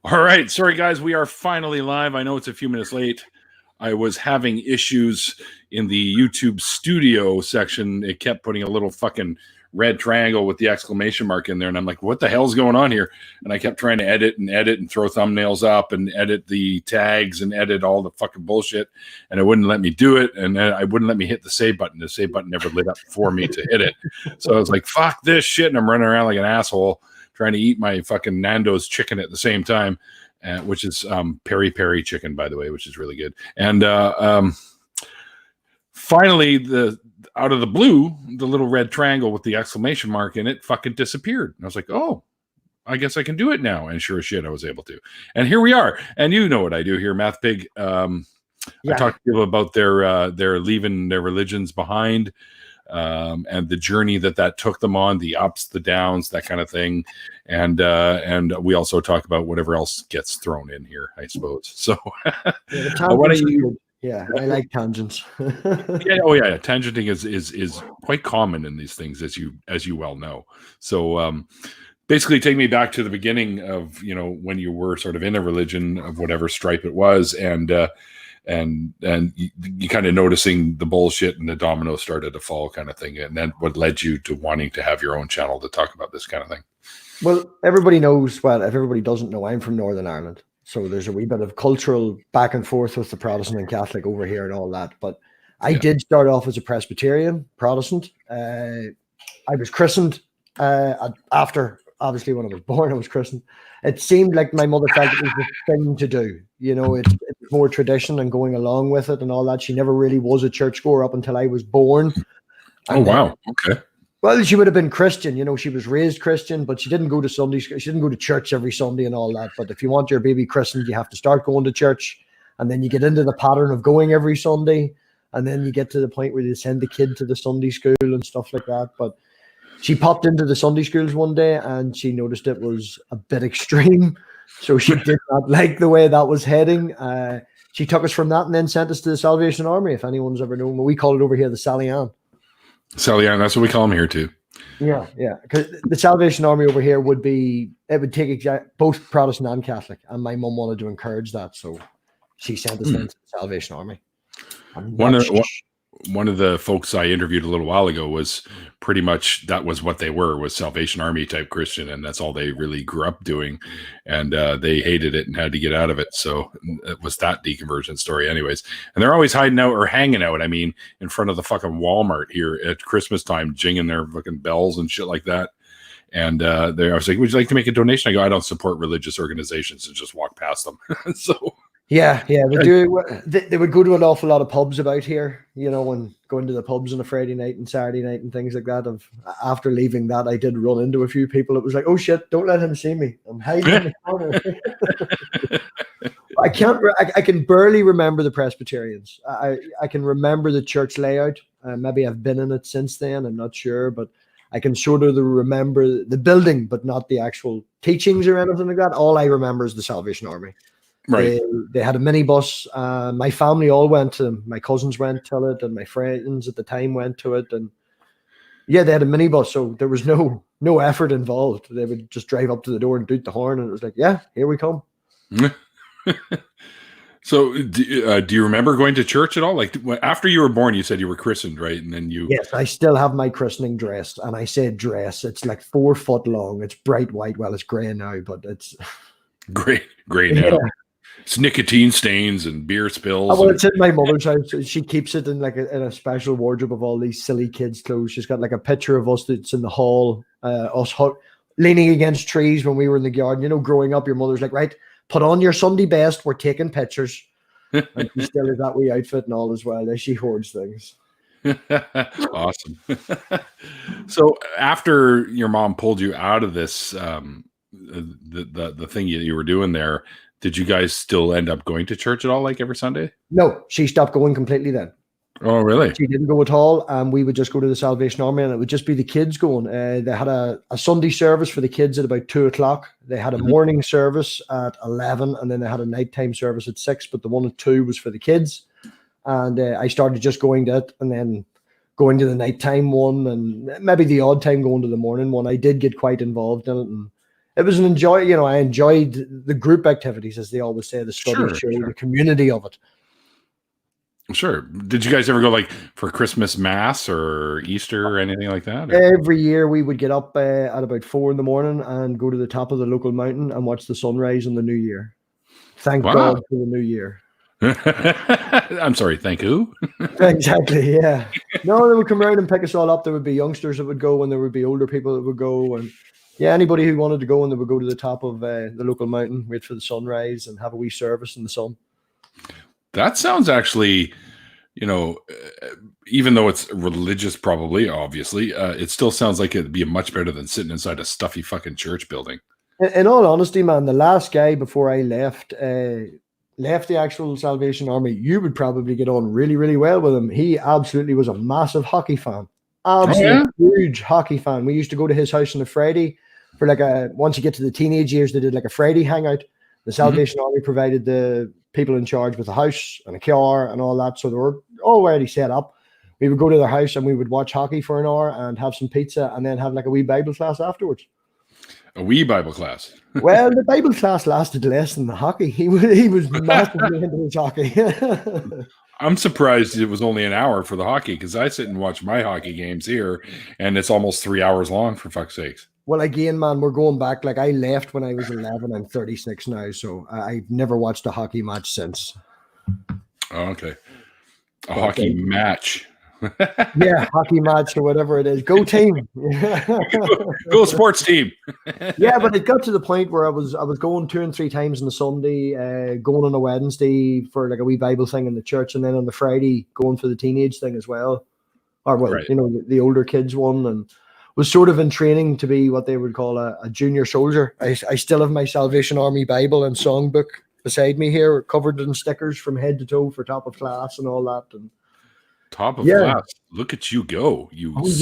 All right. Sorry, guys. We are finally live. I know it's a few minutes late. I was having issues in the YouTube studio section. It kept putting a little fucking red triangle with the exclamation mark in there. And I'm like, what the hell's going on here? And I kept trying to edit and throw thumbnails up and edit the tags and edit all the fucking bullshit. And it wouldn't let me do it. And then I wouldn't let me hit the save button. The save button never lit up for me to hit it. So I was like, fuck this shit. And I'm running around like an asshole trying to eat my fucking Nando's chicken at the same time, which is peri peri chicken, by the way, which is really good. And finally, out of the blue, the little red triangle with the exclamation mark in it fucking disappeared. And I was like, oh, I guess I can do it now. And sure as shit, I was able to. And here we are. And you know what I do here, MathPig. I talk to people about their leaving their religions behind. And the journey that took them on, the ups, the downs, that kind of thing. And we also talk about whatever else gets thrown in here, I suppose. So why don't you... Yeah, I like tangents. Yeah. Tangenting is quite common in these things, as you well know. So basically take me back to the beginning of, when you were sort of in a religion of whatever stripe it was, and you kind of noticing the bullshit and the dominoes started to fall kind of thing. And then what led you to wanting to have your own channel to talk about this kind of thing? Well, everybody knows, well, if everybody doesn't know, I'm from Northern Ireland. So there's a wee bit of cultural back and forth with the Protestant and Catholic over here and all that. But I did start off as a Presbyterian Protestant. I was christened after, obviously, when I was born, I was christened. It seemed like my mother felt it was the thing to do. It's more tradition and going along with it and all that. She never really was a churchgoer up until I was born. Oh, wow. Okay. Well, she would have been Christian. She was raised Christian, but she didn't go to Sunday school. She didn't go to church every Sunday and all that. But if you want your baby christened, you have to start going to church. And then you get into the pattern of going every Sunday. And then you get to the point where you send the kid to the Sunday school and stuff like that. But she popped into the Sunday schools one day and she noticed it was a bit extreme. So she did not like the way that was heading. She took us from that and then sent us to the Salvation Army, if anyone's ever known. We call it over here the Sally-Ann. Sally-Ann, that's what we call them here too. Yeah. Because the Salvation Army over here would take both Protestant and Catholic. And my mum wanted to encourage that. So she sent us into the Salvation Army. One of the folks I interviewed a little while ago was pretty much, that was what they was Salvation Army type Christian. And that's all they really grew up doing. And they hated it and had to get out of it. So it was that deconversion story anyways. And they're always hiding out or hanging out, in front of the fucking Walmart here at Christmas time, jinging their fucking bells and shit like that. And I was like, would you like to make a donation? I go, I don't support religious organizations, and just walk past them. So... Yeah, they do. They would go to an awful lot of pubs about here, and going to the pubs on a Friday night and Saturday night and things like that. After leaving that, I did run into a few people. It was like, oh shit, don't let him see me. I'm hiding in the corner. I can barely remember the Presbyterians. I can remember the church layout. Maybe I've been in it since then. I'm not sure, but I can sort of remember the building, but not the actual teachings or anything like that. All I remember is the Salvation Army. Right. They had a minibus. My family all went to them. My cousins went to it, and my friends at the time went to it. And yeah, they had a minibus, so there was no effort involved. They would just drive up to the door and toot the horn, and it was like, yeah, here we come. So do you remember going to church at all? Like after you were born, you said you were christened, right? And then Yes, I still have my christening dress, and I say dress. It's like 4 foot long. It's bright white. Well, it's gray now, but it's gray now. Yeah. It's nicotine stains and beer spills. Well, it's in my mother's house. She keeps it in in a special wardrobe of all these silly kids' clothes. She's got like a picture of us that's in the hall, us leaning against trees when we were in the garden. Growing up, your mother's like, right, put on your Sunday best. We're taking pictures. And she still has that wee outfit and all as well. She hoards things. Awesome. So after your mom pulled you out of this, the thing you were doing there, did you guys still end up going to church at all, like every Sunday? No, she stopped going completely then. Oh, really? She didn't go at all. And we would just go to the Salvation Army, and it would just be the kids going. They had a Sunday service for the kids at about 2:00. They had a morning service at 11, and then they had a nighttime service at 6. But the one at 2 was for the kids. And I started just going to it, and then going to the nighttime one, and maybe the odd time going to the morning one. I did get quite involved in it, and it was I enjoyed the group activities, as they always say, the study show, the community of it. Sure. Did you guys ever go like for Christmas Mass or Easter or anything like that? Every year we would get up at about 4 a.m. and go to the top of the local mountain and watch the sunrise on the New Year. Thank God for the New Year. I'm sorry, thank who? Exactly, yeah. No, they would come around and pick us all up. There would be youngsters that would go, and there would be older people that would go, and yeah, anybody who wanted to go, and they would go to the top of the local mountain, wait for the sunrise, and have a wee service in the sun. That sounds actually, even though it's religious, probably, obviously, it still sounds like it'd be much better than sitting inside a stuffy fucking church building. In all honesty, man, the last guy before I left the actual Salvation Army, you would probably get on really, really well with him. He absolutely was a massive hockey fan. Huge hockey fan. We used to go to his house on a Friday for once you get to the teenage years, they did like a Friday hangout. The Salvation Army provided the people in charge with a house and a car and all that. So they were already set up. We would go to their house and we would watch hockey for an hour and have some pizza and then have like a wee Bible class afterwards. A wee Bible class. Well, the Bible class lasted less than the hockey. He was massively into his hockey. I'm surprised it was only an hour for the hockey, because I sit and watch my hockey games here and it's almost 3 hours long, for fuck's sakes. Well, again, man, we're going back. Like, I left when I was 11. I'm 36 now, so I've never watched a hockey match since. Oh, okay. Hockey match. Yeah, hockey match or whatever it is. Go team. Go sports team. Yeah, but it got to the point where I was going 2 and 3 times on the Sunday, going on a Wednesday for like a wee Bible thing in the church, and then on the Friday going for the teenage thing as well. Or right. The older kids one, and was sort of in training to be what they would call a junior soldier. I still have my Salvation Army Bible and songbook beside me here, covered in stickers from head to toe for top of class and all that. And top of class. Look at you go.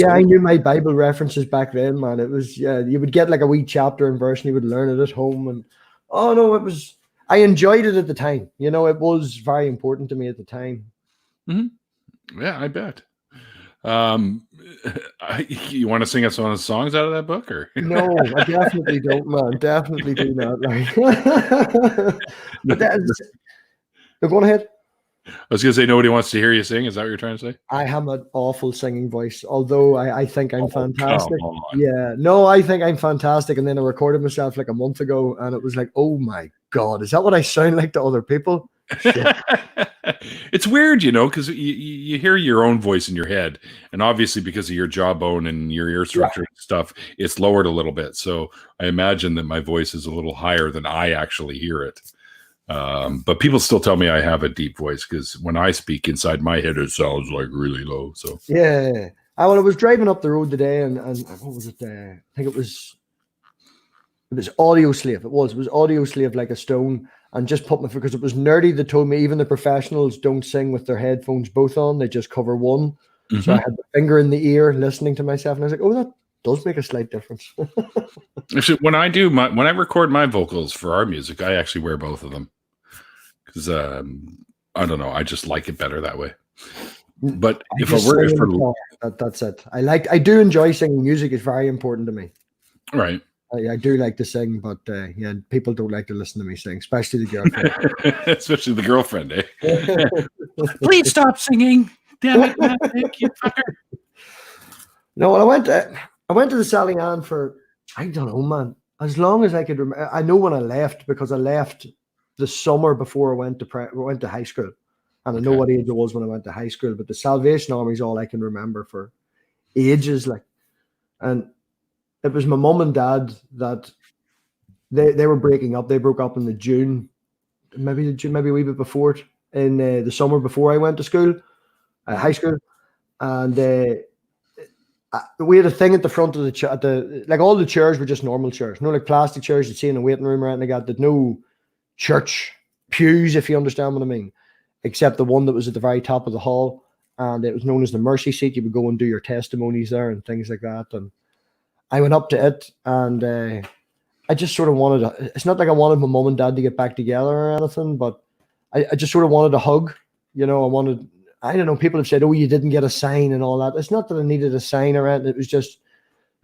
I knew my Bible references back then, man. It was, you would get like a wee chapter and verse and you would learn it at home. And I enjoyed it at the time. It was very important to me at the time. Mm-hmm. Yeah, I bet. You want to sing us one of the songs out of that book, or? No, I definitely don't, man. Definitely do not. But go on ahead. I was going to say, nobody wants to hear you sing. Is that what you're trying to say? I have an awful singing voice, although I think I'm fantastic. Yeah, no, I think I'm fantastic. And then I recorded myself like a month ago, and it was like, oh my God, is that what I sound like to other people? It's weird, because you hear your own voice in your head, and obviously because of your jawbone and your ear structure and stuff, it's lowered a little bit. So I imagine that my voice is a little higher than I actually hear it. But people still tell me I have a deep voice, because when I speak inside my head, it sounds like really low. So yeah. I was driving up the road today, and what was it? I think it was Audio Slave. It was Audio Slave Like a Stone. And just put because it was nerdy that told me even the professionals don't sing with their headphones both on, they just cover one. Mm-hmm. So I had the finger in the ear listening to myself, and I was like, oh, that does make a slight difference. Actually, when I record my vocals for our music, I actually wear both of them, because I don't know, I just like it better that way. But that's it. I do enjoy singing. Music is very important to me. Right. I do like to sing, but people don't like to listen to me sing, especially the girlfriend. Especially the girlfriend, eh? Please stop singing. Damn it, MathPig, you fucker. No, well, I went to the Sally Ann for, I don't know, man, as long as I could remember. I know when I left, because I left the summer before I went to high school. And I know what age it was when I went to high school, but the Salvation Army is all I can remember for ages. And it was my mum and dad that they were breaking up. They broke up in June, maybe a wee bit before it, in the summer before I went to school, high school. And we had a thing at the front of like all the chairs were just normal chairs, no like plastic chairs you'd see in a waiting room or anything like that. There's no church pews, if you understand what I mean, except the one that was at the very top of the hall, and it was known as the mercy seat. You would go and do your testimonies there and things like that. And I went up to it, and I just sort of wanted it's not like I wanted my mum and dad to get back together or anything, but I just sort of wanted a hug. I don't know, people have said, oh, you didn't get a sign and all that. It's not that I needed a sign or anything. It was just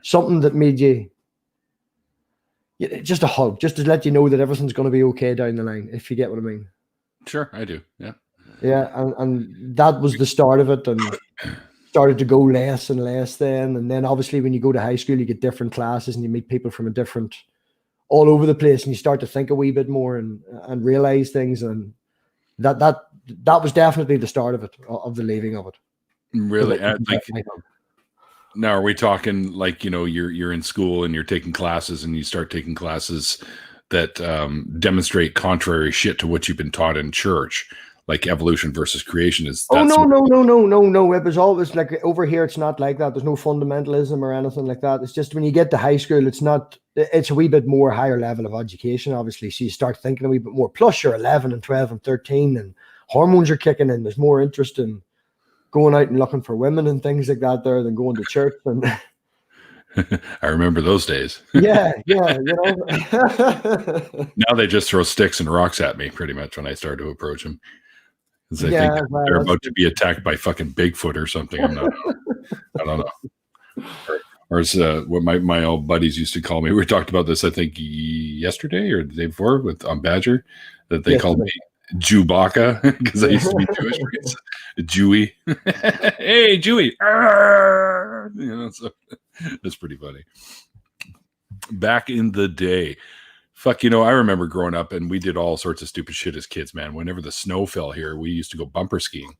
something that made you just a hug, just to let you know that everything's going to be okay down the line, if you get what I mean. Sure, I do. Yeah. Yeah, and that was the start of it, and started to go less and less then. And then obviously when you go to high school, you get different classes and you meet people from all over the place, and you start to think a wee bit more and realize things. And that was definitely the start of it, of the leaving of it. Really? Now, are we talking like, you're in school and you're taking classes and you start taking classes that demonstrate contrary shit to what you've been taught in church, like evolution versus creation? No. It was always like, over here, it's not like that. There's no fundamentalism or anything like that. It's just when you get to high school, it's a wee bit more higher level of education, obviously. So you start thinking a wee bit more. Plus, you're 11 and 12 and 13, and hormones are kicking in. There's more interest in going out and looking for women and things like that there than going to church. And I remember those days. Yeah. Now they just throw sticks and rocks at me pretty much when I start to approach them. Because I think they're about to be attacked by fucking Bigfoot or something. I don't know. Or it's what my old buddies used to call me. We talked about this, I think, yesterday or the day before on Badger, that they called me Jewbacca because I used to be Jewish. Jewy. Hey, Jewy. So that's pretty funny. Back in the day, fuck, I remember growing up and we did all sorts of stupid shit as kids, man. Whenever the snow fell here, we used to go bumper skiing,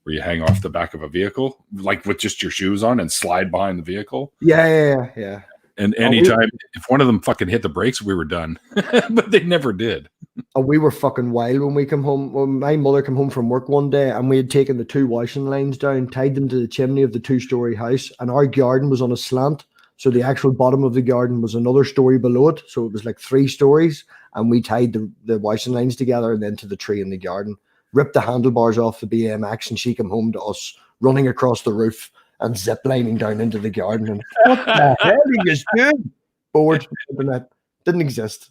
where you hang off the back of a vehicle, like with just your shoes on, and slide behind the vehicle. Yeah. And anytime, if one of them fucking hit the brakes, we were done. But they never did. We were fucking wild when we come home. When my mother came home from work one day, and we had taken the 2 washing lines down, tied them to the chimney of the 2-story house, and our garden was on a slant. So the actual bottom of the garden was another story below it. So it was like 3 stories, and we tied the washing lines together and then to the tree in the garden, ripped the handlebars off the BMX, and she came home to us running across the roof and ziplining down into the garden. And what the hell are you doing? Bored. Internet didn't exist,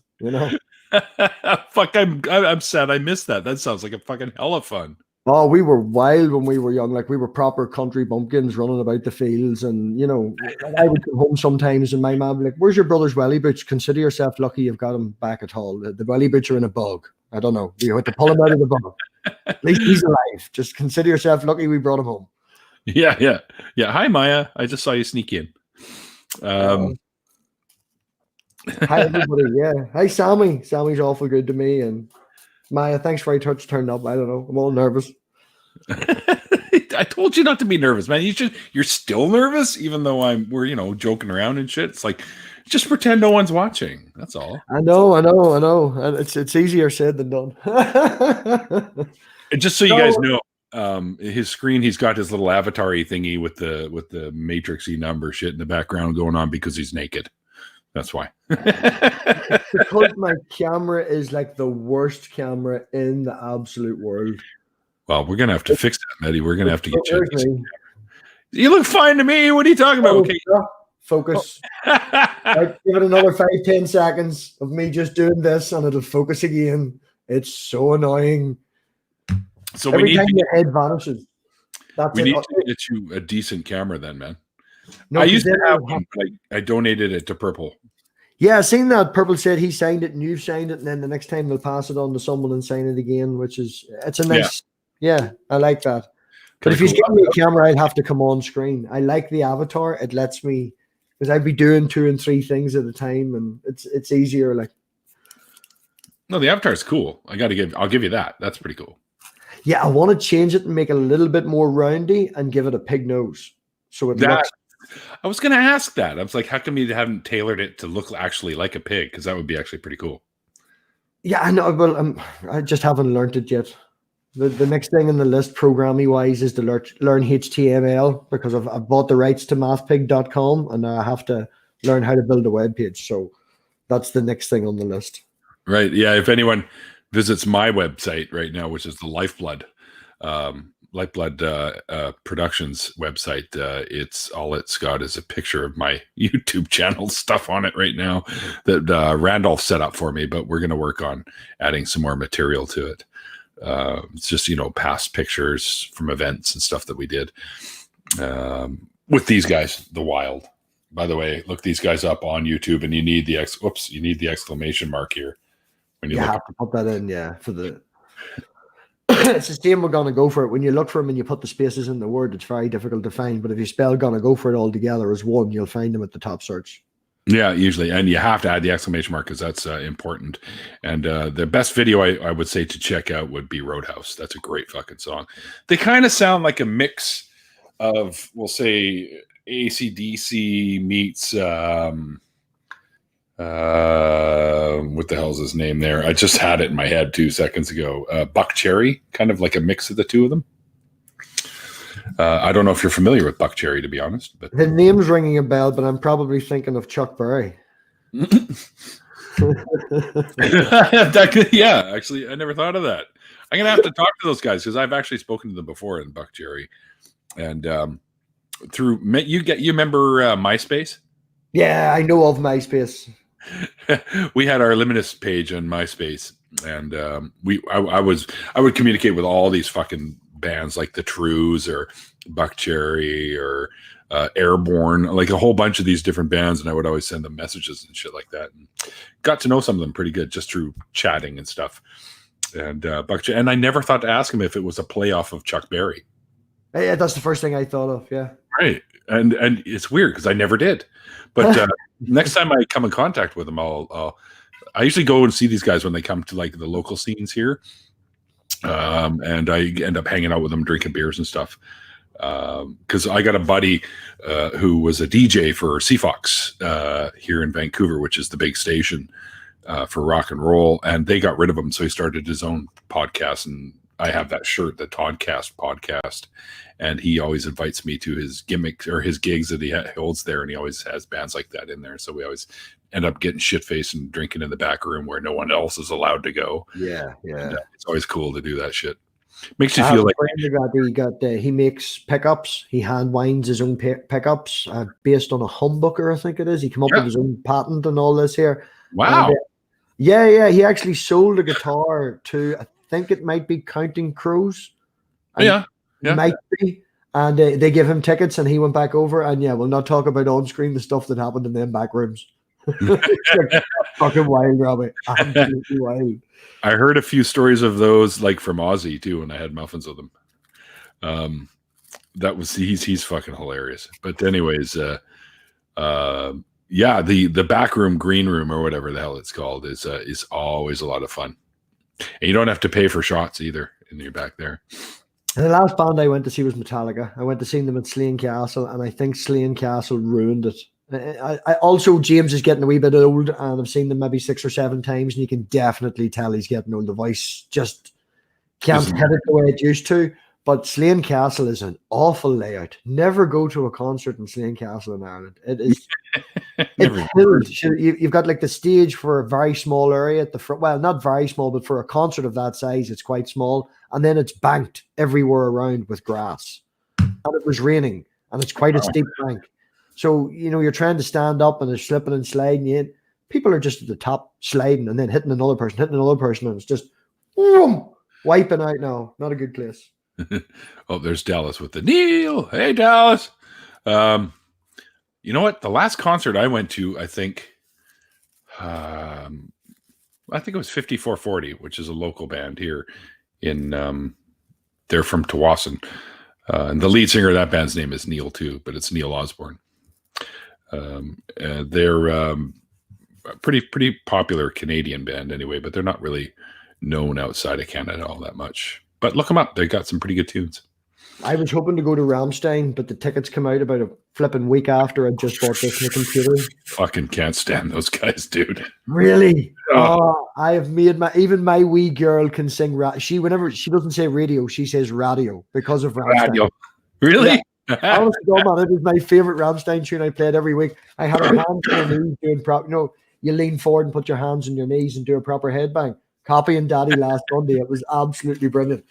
Fuck, I'm sad I missed that. That sounds like a fucking hell of fun. Oh, we were wild when we were young. Like, we were proper country bumpkins running about the fields. And, I would come home sometimes and my mom would be like, "Where's your brother's welly boots? Consider yourself lucky you've got him back at all. The welly boots are in a bog. I don't know. You had to pull him out of the bog. At least he's alive. Just consider yourself lucky we brought him home." Yeah. Hi, Maya. I just saw you sneak in. Hi, everybody. Yeah. Hi, Sammy. Sammy's awful good to me. And Maya, thanks for your touch turned up. I don't know. I'm all nervous. I told you not to be nervous, man. You're still nervous, even though we're joking around and shit. It's like, just pretend no one's watching. That's all. I know. And it's easier said than done. And just so you guys know, his screen, he's got his little avatar-y thingy with the matrixy number shit in the background going on because he's naked. That's why. Because my camera is like the worst camera in the absolute world. Well, we're gonna have to fix that, Maddie. We're gonna have to get you. You look fine to me. What are you talking about? Okay. Focus. Right, give it another 5-10 seconds of me just doing this, and it'll focus again. It's so annoying. So every time your head vanishes. We need to get you a decent camera then, man. No, I used to have one, but I donated it to Purple. Yeah, I seen that. Purple said he signed it and you've signed it, and then the next time they'll pass it on to someone and sign it again, it's a nice, yeah, I like that. But if he's giving me a camera, I'd have to come on screen. I like the avatar. It lets me, because I'd be doing 2 and 3 things at a time, and it's easier. Like, no, the avatar is cool. I'll give you that. That's pretty cool. Yeah, I want to change it and make it a little bit more roundy and give it a pig nose. So it looks. I was going to ask that. I was like, how come you haven't tailored it to look actually like a pig? Because that would be actually pretty cool. Yeah, I know. Well, I just haven't learned it yet. The next thing in the list, programming wise, is to learn HTML, because I've bought the rights to MathPig.com, and I have to learn how to build a web page. So that's the next thing on the list. Right. Yeah. If anyone visits my website right now, which is the Lifeblood Productions website, it's got is a picture of my YouTube channel stuff on it right now that Randolph set up for me, but we're going to work on adding some more material to it. It's just, past pictures from events and stuff that we did with these guys, the Wild by the way, look these guys up on YouTube, and you need the exclamation mark here when you have to put that in, for the. It's the same. We're gonna go for it. When you look for them and you put the spaces in the word, it's very difficult to find. But if you spell "gonna go for it" all together as one, you'll find them at the top search. Yeah, usually, and you have to add the exclamation mark because that's important. And the best video I would say to check out would be Roadhouse. That's a great fucking song. They kind of sound like a mix of, we'll say, AC/DC meets what the hell's his name there? I just had it in my head 2 seconds ago. Buck Cherry, kind of like a mix of the two of them. I don't know if you're familiar with Buck Cherry, to be honest. But the name's ringing a bell, but I'm probably thinking of Chuck Berry. Yeah, actually, I never thought of that. I'm gonna have to talk to those guys because I've actually spoken to them before in Buck Cherry, and through you remember MySpace? Yeah, I know of MySpace. We had our Limitless page on MySpace, and I would communicate with all these fucking bands like the Trues or Buck Cherry or Airborne, like a whole bunch of these different bands, and I would always send them messages and shit like that, and got to know some of them pretty good just through chatting and stuff. And Buck Cherry, and I never thought to ask him if it was a playoff of Chuck Berry. Yeah, that's the first thing I thought of. Yeah, right. And it's weird because I never did. But next time I come in contact with them, I usually go and see these guys when they come to like the local scenes here. And I end up hanging out with them, drinking beers and stuff. Because I got a buddy who was a DJ for CFOX here in Vancouver, which is the big station for rock and roll. And they got rid of him. So he started his own podcast. And I have that shirt, the Toddcast podcast. And he always invites me to his gimmicks or his gigs that he holds there. And he always has bands like that in there. So we always end up getting shit-faced and drinking in the back room where no one else is allowed to go. Yeah. And, it's always cool to do that shit. Makes you feel like he makes pickups. He hand winds his own pickups based on a humbucker, I think it is. He came up with his own patent and all this here. Wow. And, yeah. He actually sold a guitar to, I think it might be Counting Crows. Yeah. Might be. And they give him tickets and he went back over. And we'll not talk about on screen the stuff that happened in them back rooms. Like, fucking wild, Robbie. Absolutely wild. I heard a few stories of those, like from Ozzy too, when I had muffins with him. That was he's fucking hilarious. But anyways, the back room, green room, or whatever the hell it's called, is always a lot of fun, and you don't have to pay for shots either, and you're back there. And the last band I went to see was Metallica. I went to see them at Slane Castle, and I think Slane Castle ruined it. I also, James is getting a wee bit old, and I've seen them maybe 6 or 7 times, and you can definitely tell he's getting old. The voice just can't hit it the way it used to. But Slane Castle is an awful layout. Never go to a concert in Slane Castle in Ireland. It is. You've got like the stage for a very small area at the front. Well, not very small, but for a concert of that size, it's quite small. And then it's banked everywhere around with grass. And it was raining, and it's quite a steep bank. So, you're trying to stand up and it's slipping and sliding in. People are just at the top sliding and then hitting another person, and it's just wiping out now. Not a good place. Oh, there's Dallas with the Neil. Hey, Dallas. You know what? The last concert I went to, I think it was 5440, which is a local band here in, they're from Tawasin. And the lead singer of that band's name is Neil too, but it's Neil Osborne. They're a pretty popular Canadian band anyway, but they're not really known outside of Canada all that much. But look them up. They got some pretty good tunes. I was hoping to go to Rammstein, but the tickets come out about a flipping week after I just bought this on the computer. Fucking can't stand those guys, dude. Really? Oh, I have made even my wee girl can sing. Whenever she doesn't say radio, she says radio because of Rammstein. Radio. Really? Yeah. Honestly, man, it was my favorite Rammstein tune I played every week. I had her hands on her knees doing proper. You lean forward and put your hands on your knees and do a proper headbang. Copying Daddy last Sunday. It was absolutely brilliant.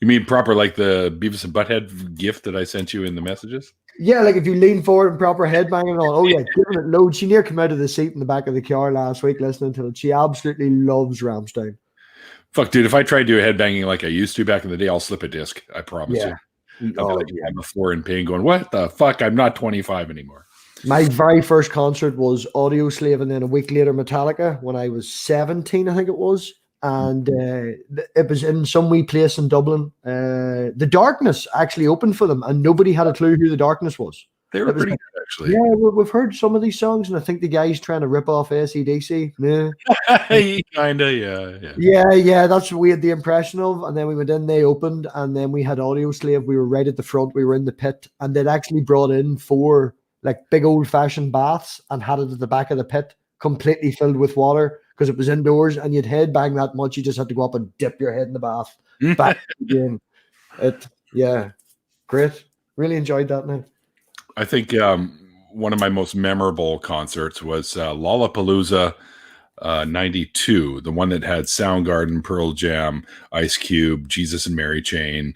You mean proper like the Beavis and Butthead gift that I sent you in the messages? Yeah, like if you lean forward and proper headbang and all. Oh yeah, giving it load. She near came out of the seat in the back of the car last week listening to it. She absolutely loves Rammstein. Fuck, dude, if I try to do a headbanging like I used to back in the day, I'll slip a disc. I promise you. I'll be like, I'm a floor in pain going, what the fuck? I'm not 25 anymore. My very first concert was Audio Slave, and then a week later Metallica when I was 17, I think it was. And it was in some wee place in Dublin. The Darkness actually opened for them, and nobody had a clue who the Darkness was. They were pretty good, actually. Yeah, we've heard some of these songs, and I think the guy's trying to rip off AC/DC. Kinda, Yeah. That's what we had the impression of. And then we went in, they opened, and then we had Audio Slave. We were right at the front. We were in the pit, and they'd actually brought in 4 like big old-fashioned baths and had it at the back of the pit, completely filled with water because it was indoors, and you'd headbang that much, you just had to go up and dip your head in the bath. Back again. Yeah, great. Really enjoyed that now. I think one of my most memorable concerts was Lollapalooza 92, the one that had Soundgarden, Pearl Jam, Ice Cube, Jesus and Mary Chain,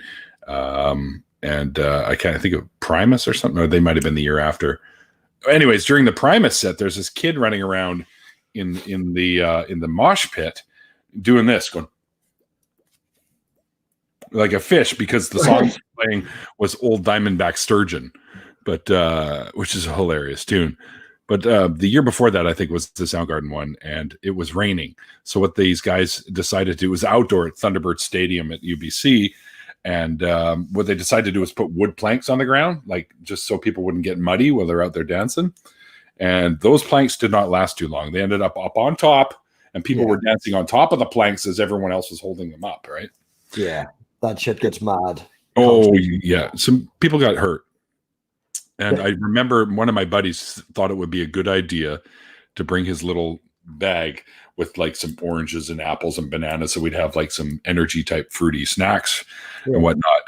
and I can't think of Primus or something, or they might have been the year after. Anyways, during the Primus set, there's this kid running around in the mosh pit doing this, going like a fish, because the song playing was Old Diamondback Sturgeon, but which is a hilarious tune. But the year before that, I think, was the Soundgarden one, and it was raining. So what these guys decided to do was outdoor at Thunderbird Stadium at UBC, and what they decided to do was put wood planks on the ground, like just so people wouldn't get muddy while they're out there dancing. And those planks did not last too long. They ended up on top, and people were dancing on top of the planks as everyone else was holding them up, right? Yeah, that shit gets mad. Oh, yeah. Some people got hurt. And I remember one of my buddies thought it would be a good idea to bring his little bag with like some oranges and apples and bananas, so we'd have like some energy type fruity snacks and whatnot.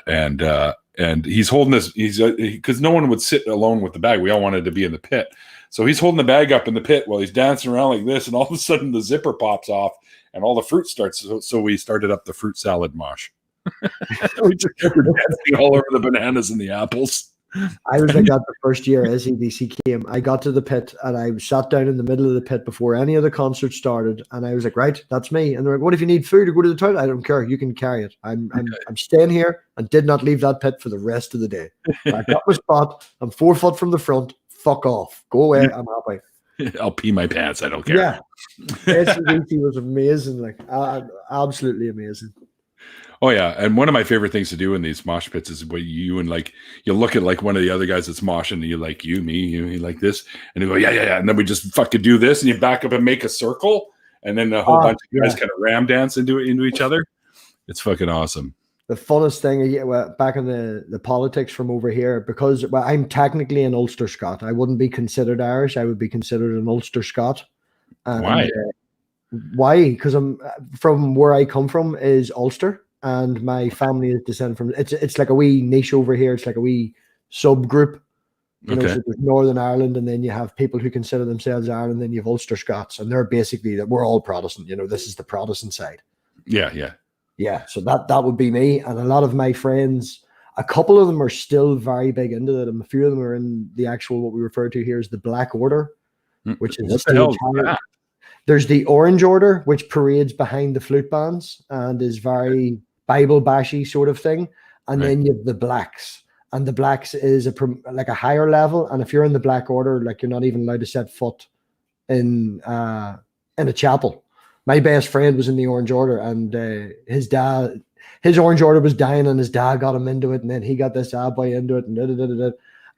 And he's holding this, because no one would sit alone with the bag. We all wanted to be in the pit. So he's holding the bag up in the pit while he's dancing around like this, and all of a sudden the zipper pops off and all the fruit starts. So we started up the fruit salad mosh. We just were dancing all over the bananas and the apples. I was like that the first year AC/DC came. I got to the pit and I sat down in the middle of the pit before any of the concerts started, and I was like, right, that's me. And they're like, what if you need food or go to the toilet? I don't care. You can carry it. I'm staying here, and did not leave that pit for the rest of the day. I got my spot. I'm 4 foot from the front. Fuck off. Go away. I'm happy. I'll pee my pants. I don't care. Yeah. AC/DC was amazing. Like absolutely amazing. Oh yeah, and one of my favorite things to do in these mosh pits is when you look at like one of the other guys that's moshing, and you like you like this, and you go yeah, and then we just fucking do this, and you back up and make a circle, and then a whole bunch of guys kind of ram dance into each other. It's fucking awesome. The funnest thing, back in the politics from over here, because I'm technically an Ulster Scot. I wouldn't be considered Irish. I would be considered an Ulster Scot. And, why? Why? Because I'm from where I come from is Ulster. And my family is descended from it's like a wee niche over here. It's like a wee subgroup. You know, so there's Northern Ireland, and then you have people who consider themselves Ireland, then you have Ulster Scots, and they're basically that we're all Protestant. You know, this is the Protestant side. Yeah. So that would be me. And a lot of my friends, a couple of them are still very big into it, and a few of them are in the actual what we refer to here as the Black Order, which is what the hell is that? There's the Orange Order, which parades behind the flute bands and is very Bible bashy sort of thing, and then you have the Blacks, and the Blacks is a higher level, and if you're in the Black Order, like you're not even allowed to set foot in a chapel. My best friend was in the Orange Order, and his Orange Order was dying, and his dad got him into it, and then he got this boy into it,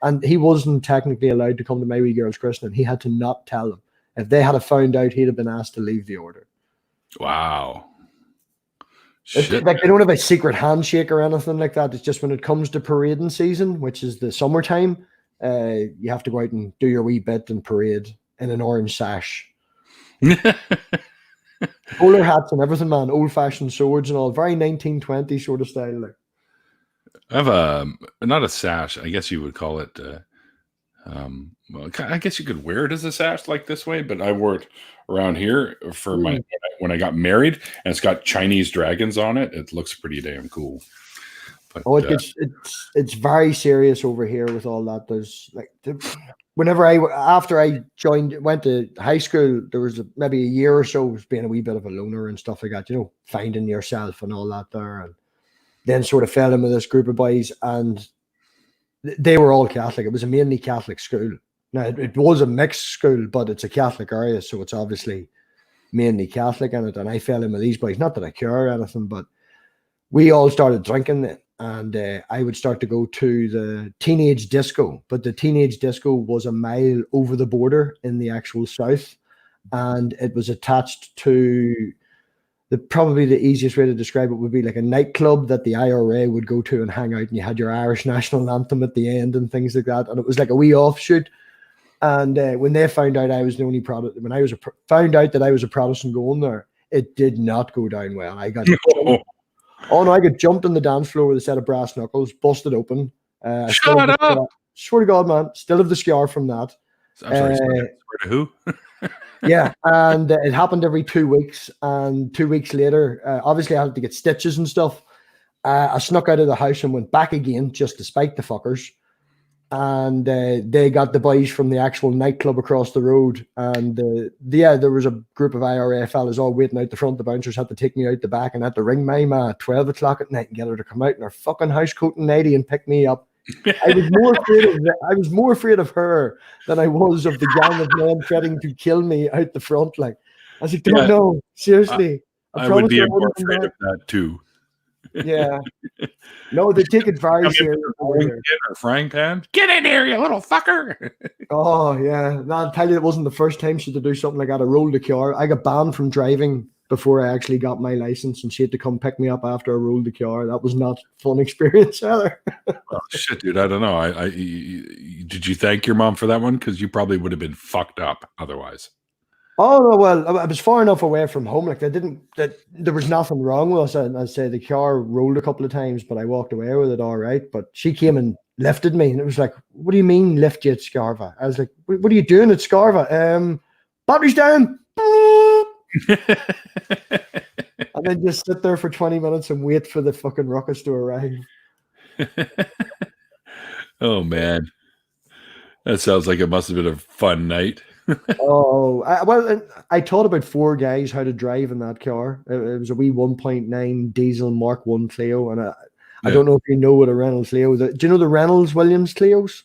and he wasn't technically allowed to come to my wee girl's christening. He had to not tell them. If they had found out, he'd have been asked to leave the order. Wow. Like they don't have a secret handshake or anything like that. It's just when it comes to parading season, which is the summertime, you have to go out and do your wee bit and parade in an orange sash. Bowler hats and everything, man. Old-fashioned swords and all. Very 1920 sort of style. Like. I have not a sash. I guess you would call it. Well, I guess you could wear it as a sash like this way, but I wore it around here for when I got married, and it's got Chinese dragons on it. It looks pretty damn cool. But, it's very serious over here with all that. There's like after I went to high school, there was maybe a year or so was being a wee bit of a loner and stuff like that, you know, finding yourself and all that there, and then sort of fell in with this group of boys, and they were all Catholic. It was a mainly Catholic school, Now, it was a mixed school, but it's a Catholic area, so it's obviously mainly Catholic in it. And I fell in with these boys, not that I care or anything, but we all started drinking then. And I would start to go to the teenage disco, but the teenage disco was a mile over the border in the actual south. And it was attached to probably the easiest way to describe it would be like a nightclub that the IRA would go to and hang out, and you had your Irish national anthem at the end and things like that. And it was like a wee offshoot. And when they found out I was the only Protestant, when I was found out that I was a Protestant going there, it did not go down well. I got I got jumped on the dance floor with a set of brass knuckles, busted open. Shut up! Swear to God, man, still have the scar from that. I'm sorry, swear to who? Yeah, and it happened every 2 weeks. And 2 weeks later, obviously I had to get stitches and stuff. I snuck out of the house and went back again just to spite the fuckers. And they got the boys from the actual nightclub across the road. And there was a group of IRA fellas all waiting out the front. The bouncers had to take me out the back and had to ring my ma at 12 o'clock at night and get her to come out in her fucking house coat and nightie and pick me up. I was more afraid of her than I was of the gang of men threatening to kill me out the front. Like, I was like, no, seriously. I would be more afraid of that too. Yeah. No, they take it very seriously. Or frying pan. Get in here, you little fucker. Oh, yeah. No, I'll tell you, it wasn't the first time she had to do something like that. I rolled the car. I got banned from driving before I actually got my license, and she had to come pick me up after I rolled the car. That was not a fun experience either. Oh, shit, dude. I don't know. Did you thank your mom for that one? Because you probably would have been fucked up otherwise. Oh, no, well, I was far enough away from home. Like, there was nothing wrong with us. I'd say the car rolled a couple of times, but I walked away with it all right. But she came and lifted me, and it was like, what do you mean lift you at Scarva? I was like, what are you doing at Scarva? Battery's down. And then just sit there for 20 minutes and wait for the fucking rockets to arrive. Oh, man. That sounds like it must have been a fun night. I taught about 4 guys how to drive in that car. It was a wee 1.9 diesel Mark 1 Clio, and I don't know if you know what a Reynolds Clio is. Do you know the Reynolds Williams Clios?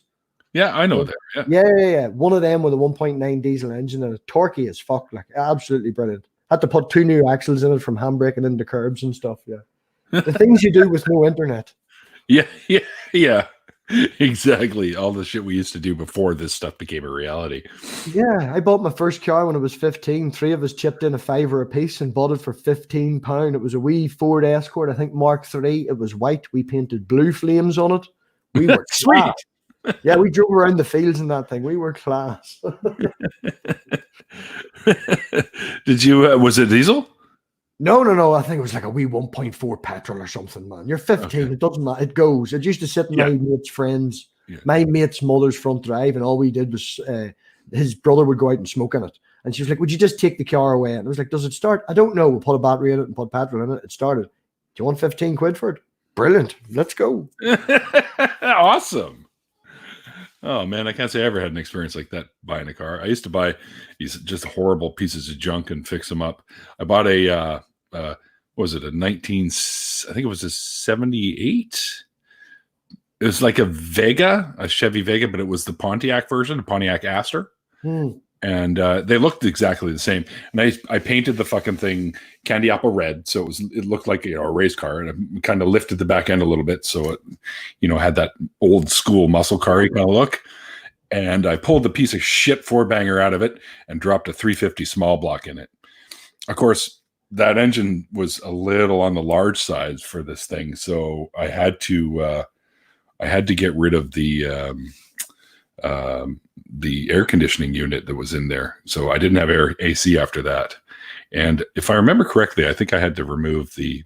Yeah, I know that. Yeah. One of them with a 1.9 diesel engine and a torquey as fuck, like absolutely brilliant. Had to put 2 new axles in it from handbraking into curbs and stuff. Yeah, the things you do with no internet. Yeah. Exactly. All the shit we used to do before this stuff became a reality. Yeah, I bought my first car when I was 15. 3 of us chipped in a $5 a piece and bought it for £15. It was a wee Ford Escort, I think Mark III. It was white. We painted blue flames on it. We were sweet. Yeah, we drove around the fields in that thing. We were class. Did you? Was it diesel? No. I think it was like a wee 1.4 petrol or something, man. You're 15. Okay. It doesn't matter. It goes. It used to sit in my mate's friends, my mate's mother's front drive, and all we did was his brother would go out and smoke in it. And she was like, would you just take the car away? And I was like, does it start? I don't know. We'll put a battery in it and put petrol in it. It started. Do you want 15 quid for it? Brilliant. Let's go. Awesome. Oh, man, I can't say I ever had an experience like that buying a car. I used to buy these just horrible pieces of junk and fix them up. I bought a, what was it, I think it was a 78. It was like a Vega, a Chevy Vega, but it was the Pontiac version, a Pontiac Aster. And they looked exactly the same. And I painted the fucking thing candy apple red, so it looked like a race car, and I kind of lifted the back end a little bit, so it had that old school muscle car kind of look. And I pulled the piece of shit 4-banger out of it and dropped a 350 small block in it. Of course, that engine was a little on the large side for this thing, so I had to get rid of the air conditioning unit that was in there. So I didn't have AC after that. And if I remember correctly, I think I had to remove the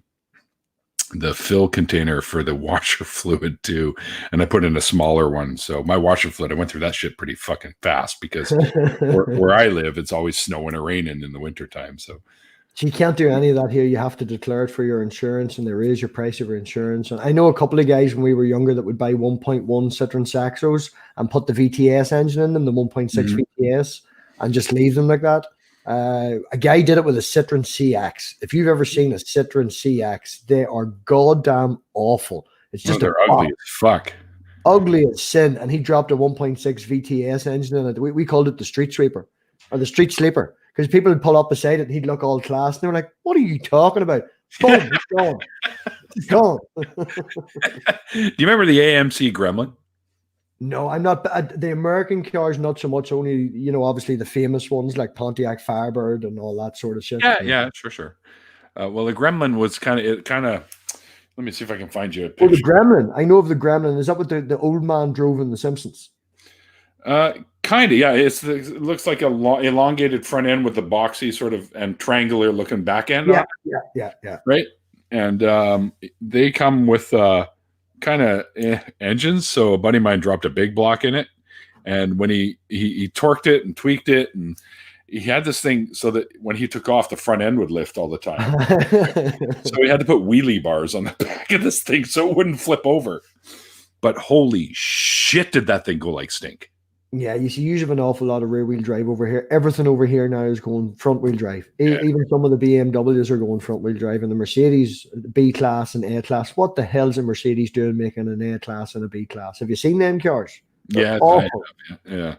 fill container for the washer fluid too. And I put in a smaller one. So my washer fluid, I went through that shit pretty fucking fast because where I live, it's always snowing or raining in the wintertime. So you can't do any of that here. You have to declare it for your insurance, and they raise your price of your insurance. And I know a couple of guys when we were younger that would buy 1.1 Citroen Saxos and put the VTS engine in them, the 1.6 VTS, and just leave them like that. A guy did it with a Citroen CX. If you've ever seen a Citroen CX, they are goddamn awful. It's just they're ugly as fuck. ugly as sin, and he dropped a 1.6 VTS engine in it. We called it the street sweeper or the street sleeper because people would pull up beside it and he'd look all class and they were like, "What are you talking about?" Boom, it's gone. It's gone. Do you remember the AMC Gremlin? No, I'm not. The American cars, not so much. Only, obviously the famous ones like Pontiac Firebird and all that sort of shit. Yeah, sure. Well, the Gremlin was kind of. Let me see if I can find you a Oh, picture. the Gremlin. I know of the Gremlin. Is that what the old man drove in The Simpsons? Kind of, yeah. It looks like a elongated front end with the boxy sort of and triangular looking back end. Yeah. Right, and they come with kind of engines. So a buddy of mine dropped a big block in it, and when he torqued it and tweaked it, and he had this thing so that when he took off, the front end would lift all the time. So he had to put wheelie bars on the back of this thing so it wouldn't flip over. But holy shit, did that thing go like stink? Yeah, you see, you have an awful lot of rear-wheel drive over here. Everything over here now is going front-wheel drive. Even some of the BMWs are going front-wheel drive, and the Mercedes B-Class and A-Class. What the hell's a Mercedes doing making an A-Class and a B-Class? Have you seen them cars? Yeah, yeah.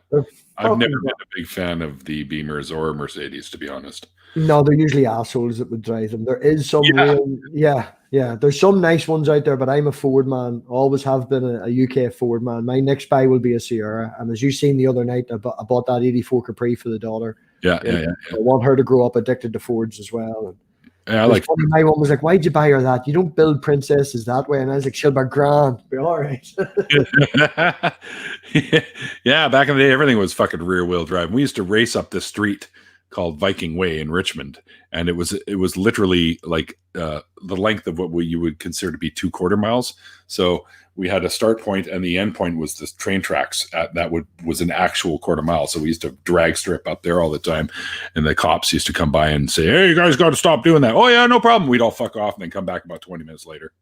I've never been a big fan of the Beamers or Mercedes, to be honest. No, they're usually assholes that would drive them. There is some there's some nice ones out there, but I'm a Ford man. Always have been a UK Ford man. My next buy will be a Sierra. And as you seen the other night, I bought that 84 Capri for the daughter. Yeah. I want her to grow up addicted to Fords as well. And my one was like, "Why'd you buy her that? You don't build princesses that way." And I was like, "She'll be grand. Be all right." Yeah, back in the day, everything was fucking rear wheel drive. We used to race up this street called Viking Way in Richmond, and it was literally like the length of what you would consider to be 2 quarter miles. So we had a start point, and the end point was the train tracks. Was an actual quarter mile. So we used to drag strip up there all the time, and the cops used to come by and say, "Hey, you guys got to stop doing that." "Oh yeah, no problem." We'd all fuck off and then come back about 20 minutes later.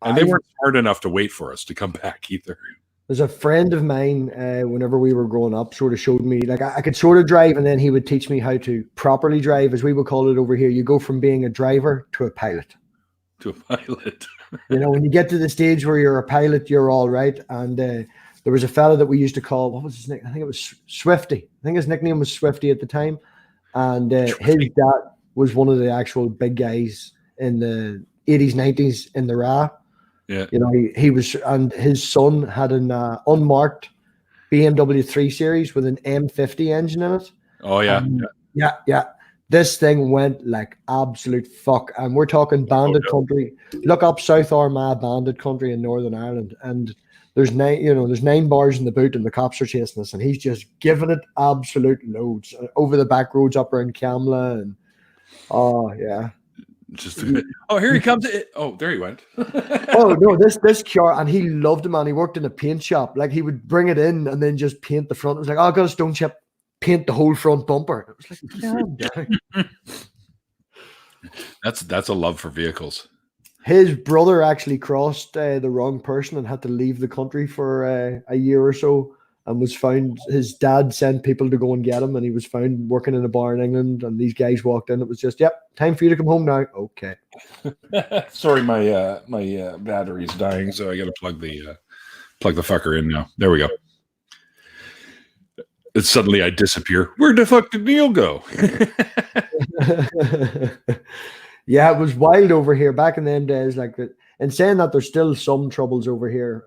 And they weren't smart enough to wait for us to come back either. There's a friend of mine, whenever we were growing up, sort of showed me, like I could sort of drive, and then he would teach me how to properly drive, as we would call it over here. You go from being a driver to a pilot. To a pilot. When you get to the stage where you're a pilot, you're all right. And there was a fella that we used to call, what was his name? I think it was Swifty. I think his nickname was Swifty at the time. And his dad was one of the actual big guys in the 80s, 90s in the RA. Yeah. He was, and his son had an unmarked BMW 3 Series with an M50 engine in it. Oh, yeah. Yeah. This thing went like absolute fuck. And we're talking bandit country. Look up South Armagh bandit country in Northern Ireland. And there's 9 bars in the boot and the cops are chasing us. And he's just giving it absolute loads over the back roads up around Camla. And yeah. Here he comes. Oh, there he went. Oh no, this car, and he loved it, man. He worked in a paint shop. Like he would bring it in and then just paint the front. It was like, "Oh, I got a stone chip, paint the whole front bumper." It was like, damn. That's a love for vehicles. His brother actually crossed the wrong person and had to leave the country for a year or so, and was found. His dad sent people to go and get him, and he was found working in a bar in England. And these guys walked in. It was just, "Yep, time for you to come home now." Okay. Sorry, my battery's dying, so I got to plug the fucker in now. There we go. And suddenly I disappear. Where the fuck did Neil go? Yeah, it was wild over here back in them days. Like that. And saying that, there's still some troubles over here.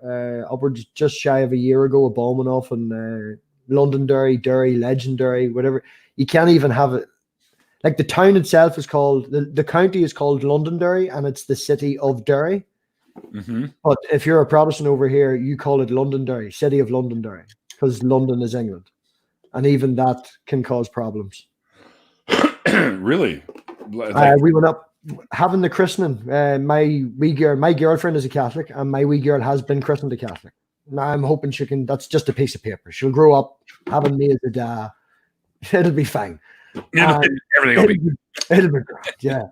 Upwards just shy of a year ago, a bomb went off in Londonderry, Derry, Legendary, whatever. You can't even have it. Like the town itself is called, the county is called Londonderry, and it's the city of Derry. Mm-hmm. But if you're a Protestant over here, you call it Londonderry, city of Londonderry, because London is England. And even that can cause problems. Really? We went up having the christening. My girlfriend is a Catholic, and my wee girl has been christened a Catholic. Now I'm hoping she can. That's just a piece of paper. She'll grow up having me as a dad. It'll be fine. Everything will be. It'll be great. Yeah.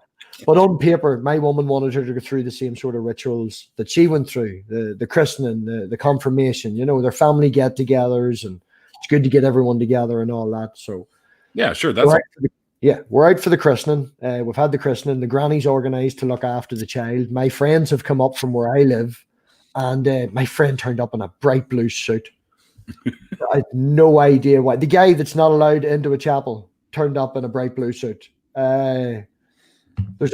But on paper, my woman wanted her to go through the same sort of rituals that she went through: the christening, the confirmation. Their family get-togethers, and it's good to get everyone together and all that. So, yeah, sure. We're out for the christening. We've had the christening. The granny's organised to look after the child. My friends have come up from where I live, And my friend turned up in a bright blue suit. I had no idea why. The guy that's not allowed into a chapel turned up in a bright blue suit. There's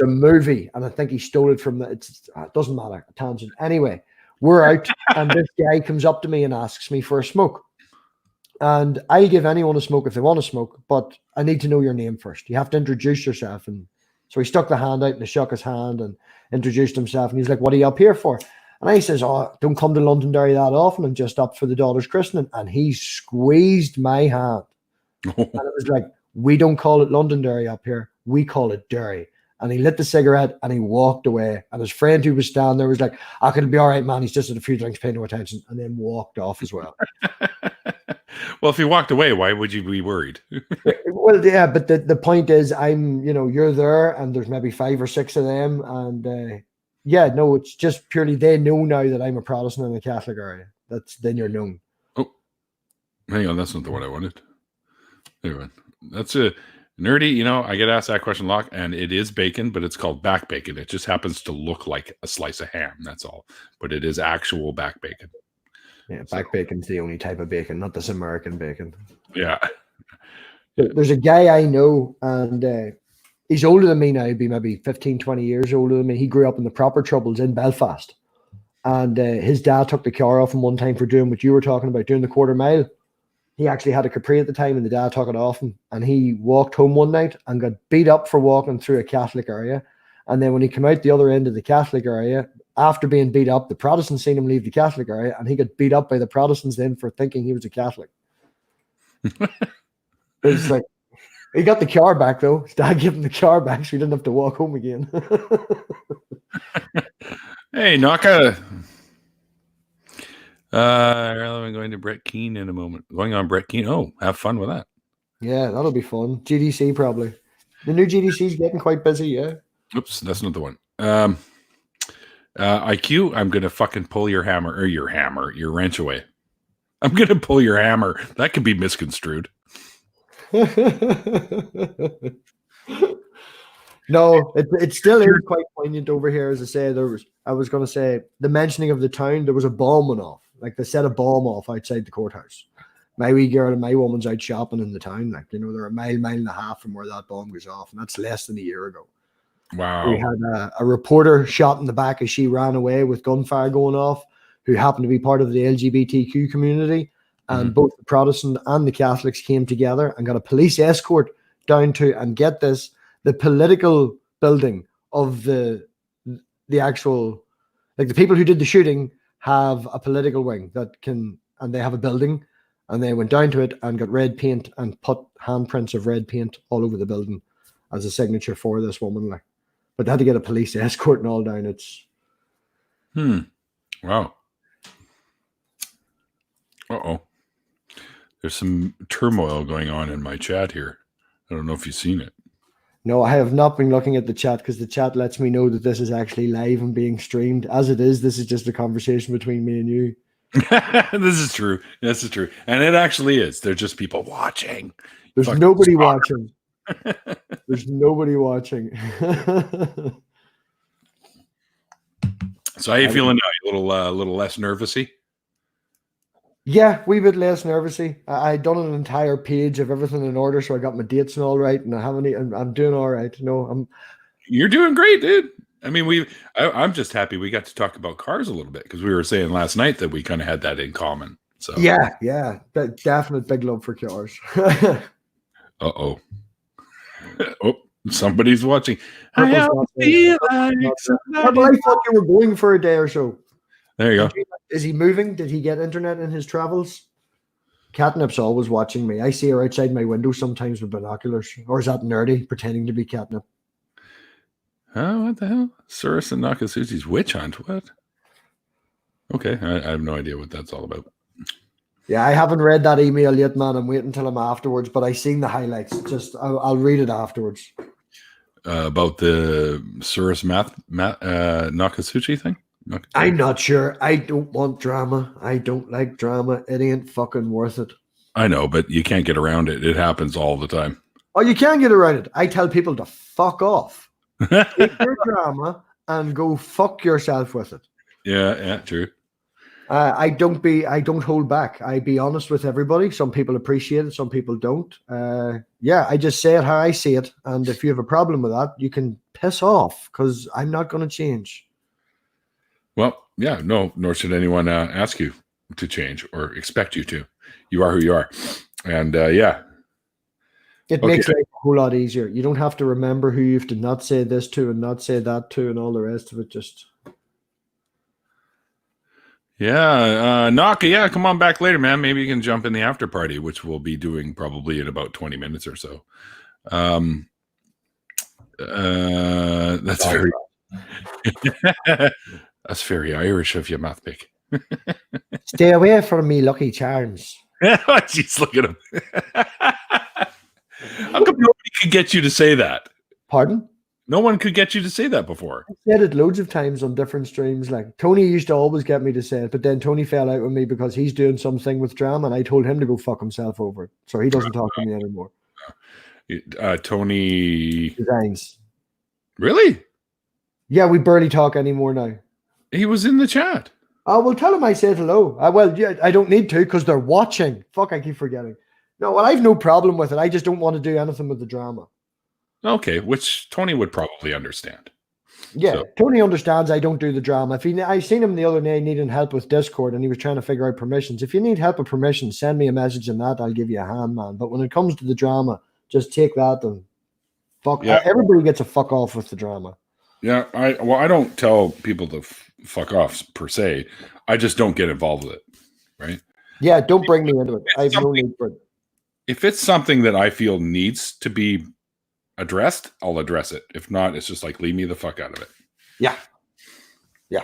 a movie, and I think he stole it from it doesn't matter. A tangent. Anyway, we're out, and this guy comes up to me and asks me for a smoke. And I give anyone a smoke if they want to smoke, but I need to know your name first. You have to introduce yourself. And so he stuck the hand out and he shook his hand and introduced himself. And he's like, "What are you up here for?" And I says, "Oh, don't come to Londonderry that often. I'm just up for the daughter's christening." And he squeezed my hand. And it was like, "We don't call it Londonderry up here. We call it Derry." And he lit the cigarette and he walked away. And his friend who was standing there was like, "I could be all right, man. He's just had a few drinks, pay no attention." And then walked off as well. Well, if he walked away, why would you be worried? Well, yeah, but the point is, you're there and there's maybe 5 or 6 of them. And yeah, no, it's just purely they know now that I'm a Protestant in the Catholic area. Then you're known. Oh, hang on. That's not the one I wanted. Anyway, that's a nerdy. I get asked that question a lot, and it is bacon, but it's called back bacon. It just happens to look like a slice of ham. That's all. But it is actual back bacon. Yeah, back bacon's the only type of bacon, not this American bacon. Yeah. There's a guy I know, and he's older than me now. He'd be maybe 15, 20 years older than me. He grew up in the proper troubles in Belfast. And his dad took the car off him one time for doing what you were talking about, doing the quarter mile. He actually had a Capri at the time, and the dad took it off him. And he walked home one night and got beat up for walking through a Catholic area. And then when he came out the other end of the Catholic area, after being beat up, the Protestants seen him leave the Catholic area, and he got beat up by the Protestants then for thinking he was a Catholic. It's like, he got the car back though. His dad gave him the car back, so he didn't have to walk home again. Hey, Naka. I'm going to Brett Keane in a moment. Going on Brett Keane. Oh, have fun with that. Yeah, that'll be fun. GDC probably. The new GDC is getting quite busy, yeah. Oops, that's not the one. IQ, I'm going to fucking pull your wrench away. I'm going to pull your hammer. That could be misconstrued. No, it still is quite poignant over here. As I say, I was going to say the mentioning of the town, there was a bomb went off. Like they set a bomb off outside the courthouse. My wee girl and my woman's out shopping in the town. Like, they're a mile and a half from where that bomb goes off. And that's less than a year ago. Wow. We had a reporter shot in the back as she ran away with gunfire going off, who happened to be part of the LGBTQ community. And both the Protestant and the Catholics came together and got a police escort down to, and get this, the political building of the actual, like the people who did the shooting have a political wing and they have a building, and they went down to it and got red paint and put handprints of red paint all over the building as a signature for this woman. Like, but they had to get a police escort and all down. It's wow. Uh-oh. There's some turmoil going on in my chat here. I don't know if you've seen it. No, I have not been looking at the chat because the chat lets me know that this is actually live and being streamed. As it is, this is just a conversation between me and you. This is true. This is true. And it actually is. They're just people watching. There's nobody watching. There's nobody watching. So how you feeling now? A little less nervousy? Yeah, wee bit less nervousy. I done an entire page of everything in order, so I got my dates and all right, and I'm doing all right. No, You're doing great, dude. I mean, I'm just happy we got to talk about cars a little bit, because we were saying last night that we kind of had that in common. So yeah, definite big love for cars. Oh, somebody's watching. I thought you were going for a day or so. There you go. Is he moving? Did he get internet in his travels? Catnip's always watching me. I see her outside my window sometimes with binoculars. Or is that nerdy pretending to be Catnip? Oh, what the hell? Surus and Nakasuchi's witch hunt. What? Okay, I have no idea what that's all about. Yeah, I haven't read that email yet, man. I'm waiting until I'm afterwards, but I seen the highlights. I'll read it afterwards. About the Surus Nakasuchi thing? I'm not sure. I don't want drama. I don't like drama. It ain't fucking worth it. I know, but you can't get around it. It happens all the time. Oh, you can get around it. I tell people to fuck off. Take your drama and go fuck yourself with it. Yeah, true. I don't hold back. I be honest with everybody. Some people appreciate it, some people don't. Yeah, I just say it how I see it. And if you have a problem with that, you can piss off because I'm not going to change. Well, yeah, no, nor should anyone ask you to change or expect you to. You are who you are. And yeah. It makes life a whole lot easier. You don't have to remember who you have to not say this to and not say that to and all the rest of it. Just. Yeah, Naka, yeah, come on back later, man. Maybe you can jump in the after party, which we'll be doing probably in about 20 minutes or so. That's very that's very Irish of you, MathPig. Stay away from me, Lucky Charms. Jeez, look at him. How come nobody could get you to say that? Pardon? No one could get you to say that before. I said it loads of times on different streams. Like Tony used to always get me to say it, but then Tony fell out with me because he's doing something with drama, and I told him to go fuck himself over it. So he doesn't talk to me anymore. Tony Designs. Really? Yeah, we barely talk anymore now. He was in the chat. Oh, well, tell him I said hello. Well, yeah, I don't need to because they're watching. Fuck, I keep forgetting. No, well, I have no problem with it. I just don't want to do anything with the drama. Okay, which Tony would probably understand. Yeah, so. Tony understands I don't do the drama. I seen him the other day needing help with Discord, and he was trying to figure out permissions. If you need help with permissions, send me a message in that. I'll give you a hand, man. But when it comes to the drama, just take that and fuck. Yeah. Everybody gets a fuck off with the drama. Yeah, I don't tell people to fuck off per se. I just don't get involved with it, right? Yeah, don't bring me into it. I have no need for it. If it's something that I feel needs to be addressed, I'll address it. If not, it's just like leave me the fuck out of it. Yeah. Yeah.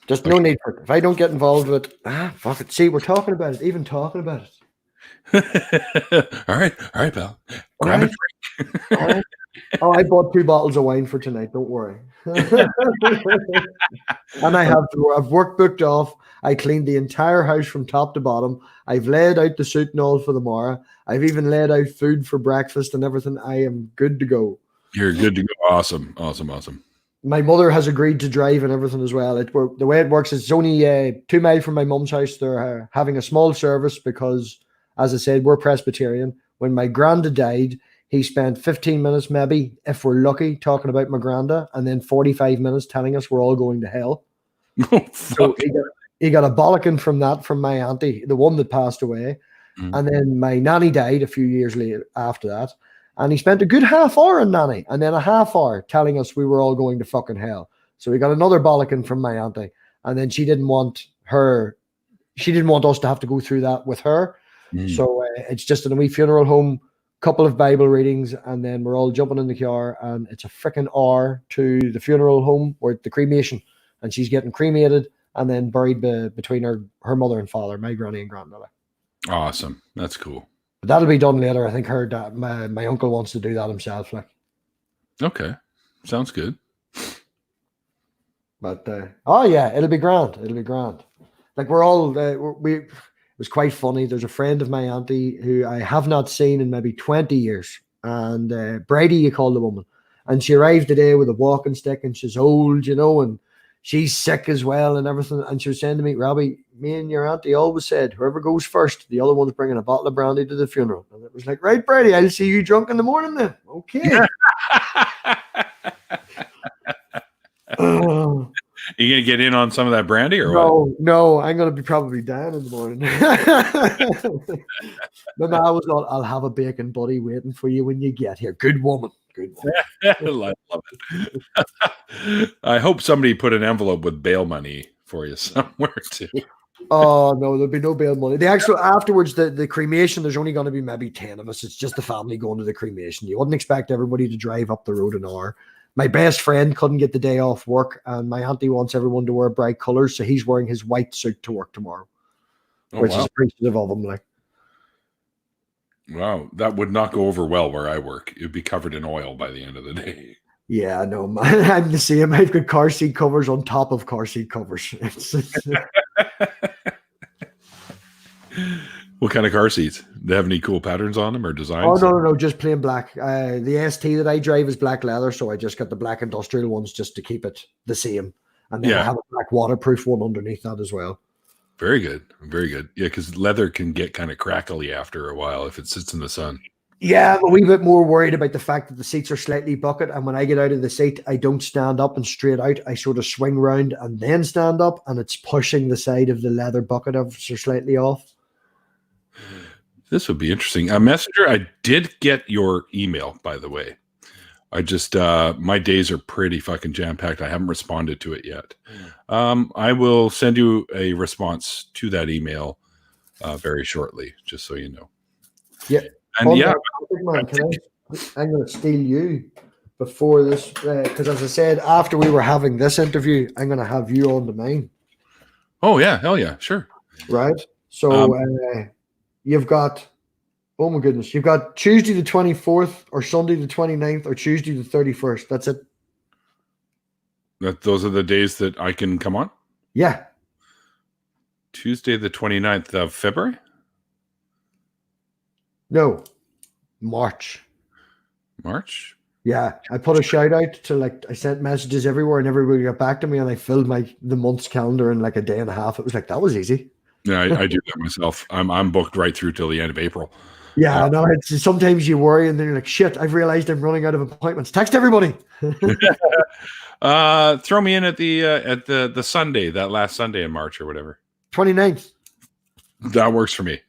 Just no need for it. If I don't get involved with it, fuck it. See, we're talking about it, even talking about it. All right, pal. Grab a drink. All right. Oh, I bought 2 bottles of wine for tonight. Don't worry. And I've work booked off. I cleaned the entire house from top to bottom. I've laid out the suit and all for the morrow. I've even laid out food for breakfast and everything. I am good to go. You're good to go. Awesome. My mother has agreed to drive and everything as well. The way it works is it's only 2 miles from my mum's house. They're having a small service because, as I said, we're Presbyterian. When my granda died, he spent 15 minutes, maybe, if we're lucky, talking about my granda, and then 45 minutes telling us we're all going to hell. Oh, so he got a bollocking from that from my auntie, the one that passed away. Mm-hmm. And then my nanny died a few years later after that. And he spent a good half hour on nanny and then a half hour telling us we were all going to fucking hell. So he got another bollocking from my auntie. And then she didn't want us to have to go through that with her. Mm-hmm. So it's just in a wee funeral home, couple of Bible readings, and then we're all jumping in the car, and it's a freaking hour to the funeral home or the cremation, and she's getting cremated and then buried between her mother and father, my granny and grandmother. Awesome. That's cool. But that'll be done later. I think her dad, my uncle wants to do that himself. Like, okay, sounds good. But oh yeah, it'll be grand. Like we're all it was quite funny. There's a friend of my auntie who I have not seen in maybe 20 years. And Brady, you call the woman. And she arrived today with a walking stick, and she's old, and she's sick as well and everything. And she was saying to me, Robbie, me and your auntie always said, whoever goes first, the other one's bringing a bottle of brandy to the funeral. And it was like, right, Brady, I'll see you drunk in the morning then. Okay. You gonna get in on some of that brandy or what? No, I'm gonna be probably down in the morning. But I was like, I'll have a bacon buddy waiting for you when you get here. Good woman. I love it. I hope somebody put an envelope with bail money for you somewhere too. Oh no, there'll be no bail money. Afterwards, the cremation, there's only going to be maybe 10 of us. It's just the family going to the cremation. You wouldn't expect everybody to drive up the road an hour. My best friend couldn't get the day off work, and my auntie wants everyone to wear bright colors, so he's wearing his white suit to work tomorrow, which is appreciative of him. Like, wow, that would not go over well where I work. It would be covered in oil by the end of the day. Yeah, no, man, I'm the same. I've got car seat covers on top of car seat covers. What kind of car seats? Do they have any cool patterns on them or designs? Oh, no, just plain black. The ST that I drive is black leather, so I just got the black industrial ones just to keep it the same. And then I have a black waterproof one underneath that as well. Very good. Very good. Yeah, because leather can get kind of crackly after a while if it sits in the sun. Yeah, I'm a wee bit more worried about the fact that the seats are slightly bucket, and when I get out of the seat, I don't stand up and straight out. I sort of swing round and then stand up, and it's pushing the side of the leather bucket of so slightly off. This would be interesting. Messenger, I did get your email, by the way. I just my days are pretty fucking jam-packed. I haven't responded to it yet. I will send you a response to that email very shortly, just so you know. Yeah. And yeah, man, I'm going to steal you before this, because as I said, after we were having this interview, I'm going to have you on the main. Oh yeah, hell yeah, sure. Right. So you've got, oh my goodness, you've got Tuesday the 24th or Sunday the 29th or Tuesday the 31st. That's it. Those are the days that I can come on? Yeah. Tuesday the 29th of February? No, March. March? Yeah, I put a shout out to I sent messages everywhere and everybody got back to me, and I filled the month's calendar in like a day and a half. It was like, that was easy. Yeah, I do that myself. I'm booked right through till the end of April. Yeah, I know. It's sometimes you worry and then you're like, shit, I've realized I'm running out of appointments. Text everybody. Throw me in at the Sunday, that last Sunday in March or whatever. 29th. That works for me.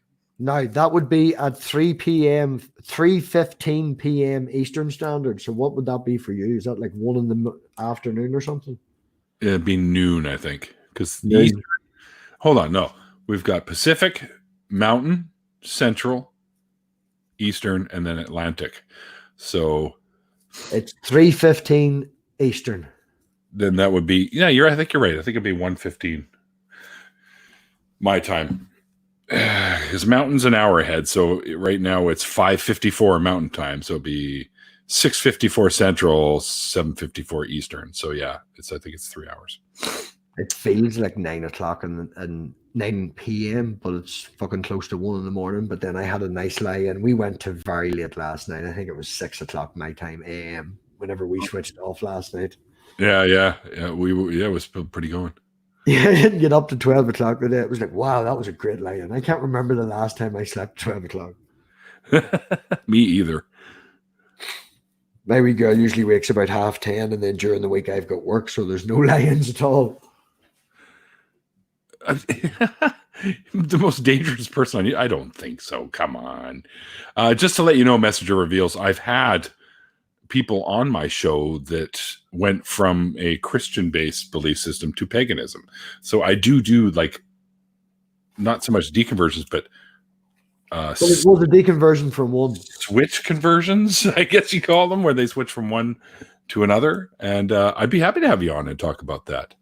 Now, that would be at 3 p.m., 3:15 p.m. Eastern Standard. So what would that be for you? Is that like 1 in the afternoon or something? It'd be noon, I think. Because hold on, no. We've got Pacific, Mountain, Central, Eastern, and then Atlantic. So it's 3:15 Eastern. Then that would be, I think you're right. I think it'd be 1:15 my time. Because Mountain's an hour ahead, so right now it's 5:54 Mountain time, so it'd be 6:54 Central, 7:54 Eastern. So yeah, I think it's 3 hours. It feels like 9 o'clock and 9 p.m., but it's fucking close to 1 in the morning. But then I had a nice lie, and we went to very late last night. I think it was 6 o'clock my time a.m. whenever we switched off last night. Yeah. It was pretty going. Yeah, I didn't get up to 12 o'clock today. It was like, wow, that was a great lie. And I can't remember the last time I slept 12 o'clock. Me either. My wee girl usually wakes about 10:30, and then during the week I've got work, so there's no lie-ins at all. The most dangerous person I don't think so. Come on. Just to let you know, Messenger reveals, I've had people on my show that went from a Christian-based belief system to paganism. So I do like not so much deconversions, but it was a deconversion from one. Switch conversions, I guess you call them, where they switch from one to another. And I'd be happy to have you on and talk about that.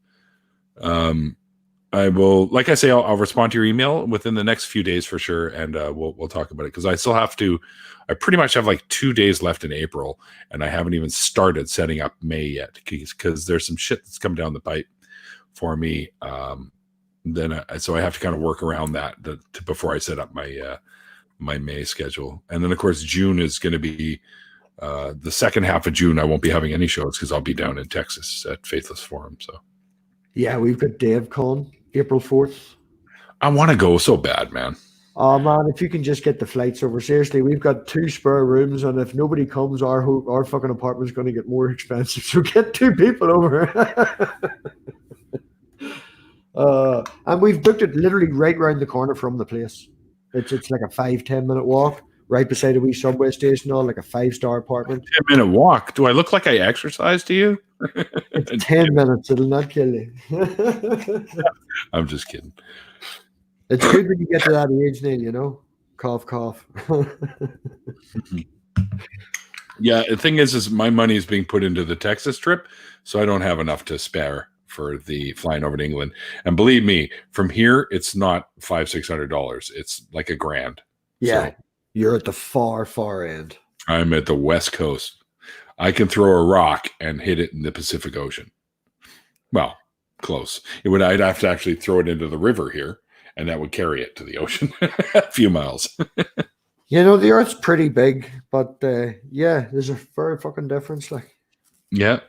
I will, like I say, I'll respond to your email within the next few days for sure, and we'll talk about it, because I still have to. I pretty much have like 2 days left in April, and I haven't even started setting up May yet, because there's some shit that's come down the pipe for me. So I have to kind of work around that before I set up my my May schedule, and then of course June is going to be the second half of June. I won't be having any shows because I'll be down in Texas at Faithless Forum. So yeah, we've got DevCon April 4th. I want to go so bad, man. Oh man, if you can just get the flights over. Seriously, we've got 2 spare rooms, and if nobody comes, our fucking apartment's going to get more expensive. So get 2 people over. And we've booked it literally right around the corner from the place. It's like a 5-10 minute walk, right beside a wee subway station, all like a 5-star apartment. 10-minute walk. Do I look like I exercise to you? It's 10 minutes. It'll not kill you. I'm just kidding. It's good when you get to that age, Neil, you know? Cough, cough. Yeah, the thing is my money is being put into the Texas trip, so I don't have enough to spare for the flying over to England. And believe me, from here, it's not $500-$600. It's like $1,000. Yeah, so, you're at the far, far end. I'm at the West Coast. I can throw a rock and hit it in the Pacific Ocean. Well, close. I'd have to actually throw it into the river here, and that would carry it to the ocean a few miles. You know, the Earth's pretty big, but yeah, there's a very fucking difference. Like, yeah.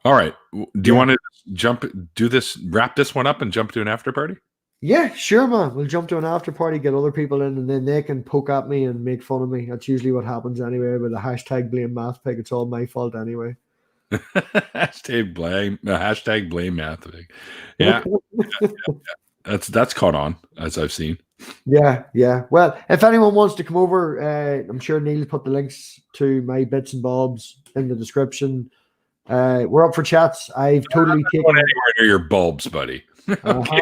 All right. Do you want to wrap this one up and jump to an after party? Yeah, sure, man. We'll jump to an after party, get other people in, and then they can poke at me and make fun of me. That's usually what happens anyway. With the hashtag blame MathPig, it's all my fault anyway. hashtag blame MathPig. Yeah. That's caught on, as I've seen. Yeah. Well, if anyone wants to come over, I'm sure Neil put the links to my bits and bobs in the description. We're up for chats. I've totally taken anywhere near your bulbs, buddy. Okay.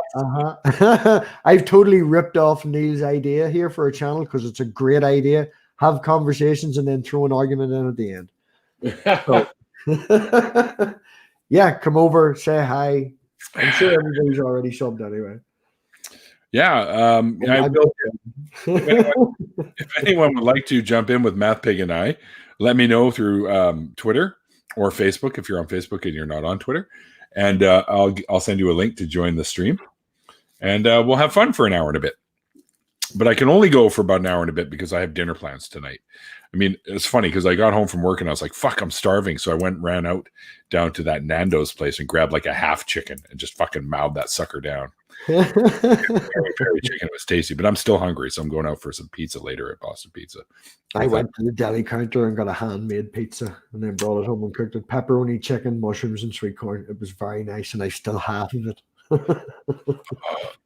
I've totally ripped off Neil's idea here for a channel because it's a great idea. Have conversations and then throw an argument in at the end. So, yeah, come over, say hi. I'm sure everybody's already subbed anyway. Yeah, I will. If anyone would like to jump in with MathPig and I, let me know through Twitter or Facebook if you're on Facebook and you're not on Twitter. And I'll send you a link to join the stream, and we'll have fun for an hour and a bit. But I can only go for about an hour and a bit because I have dinner plans tonight. I mean, it's funny because I got home from work and I was like, "Fuck, I'm starving." So I ran out down to that Nando's place and grabbed like a half chicken and just fucking mowed that sucker down. Very chicken. It was tasty, but I'm still hungry, so I'm going out for some pizza later at Boston Pizza. I went to the deli counter and got a handmade pizza and then brought it home and cooked it. Pepperoni, chicken, mushrooms, and sweet corn. It was very nice, and I still half of it.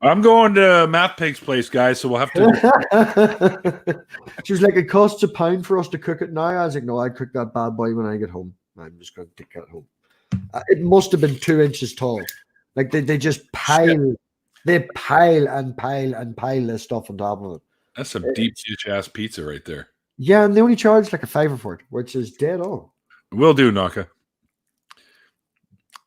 I'm going to MathPig's place, guys, so we'll have to. She was like, "It costs £1 for us to cook it now." I was like, "No, I cook that bad boy when I get home. I'm just going to take it home." It must have been 2 inches tall. Like they just pile. Shit. They pile and pile and pile this stuff on top of it. That's some deep dish ass pizza right there. Yeah, and they only charge like $5 for it, which is dead on. Will do, Naka.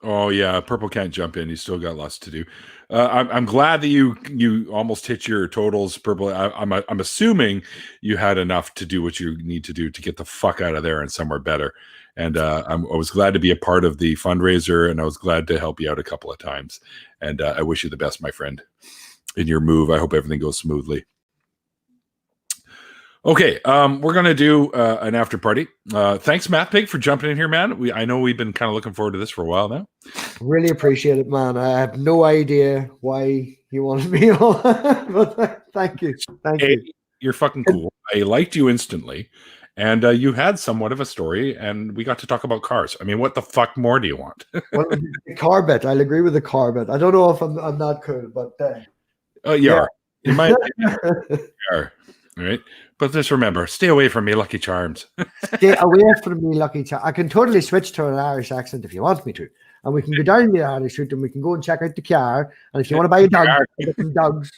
Oh yeah, Purple can't jump in. He's still got lots to do. I'm glad that you almost hit your totals, Purple. I'm assuming you had enough to do what you need to do to get the fuck out of there and somewhere better. And I was glad to be a part of the fundraiser, and I was glad to help you out a couple of times. And I wish you the best, my friend, in your move. I hope everything goes smoothly. Okay, we're going to do an after party. Thanks, MathPig, for jumping in here, man. I know we've been kind of looking forward to this for a while now. Really appreciate it, man. I have no idea why you wanted me on, but thank you. Thank you. You're fucking cool. I liked you instantly. And you had somewhat of a story, and we got to talk about cars. I mean, what the fuck more do you want? Well, the car bit. I'll agree with the car bit. I don't know if I'm not cool, but you are. You might. You are. All right. But just remember, stay away from me, Lucky Charms. Stay away from me, Lucky Charms. I can totally switch to an Irish accent if you want me to. And we can go down the Irish route and we can go and check out the car. And if you want to buy a dog, get some dogs.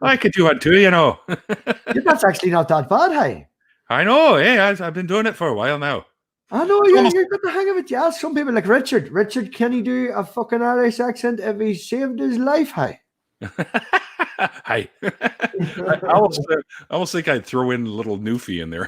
I could do it too, you know. Yeah, that's actually not that bad, hey? I know. Hey, I've been doing it for a while now. I know, you got the hang of it. Yeah, some people like Richard. Richard, can he do a fucking Irish accent if he saved his life, hey? Hi. I almost think I'd throw in a little Newfie in there.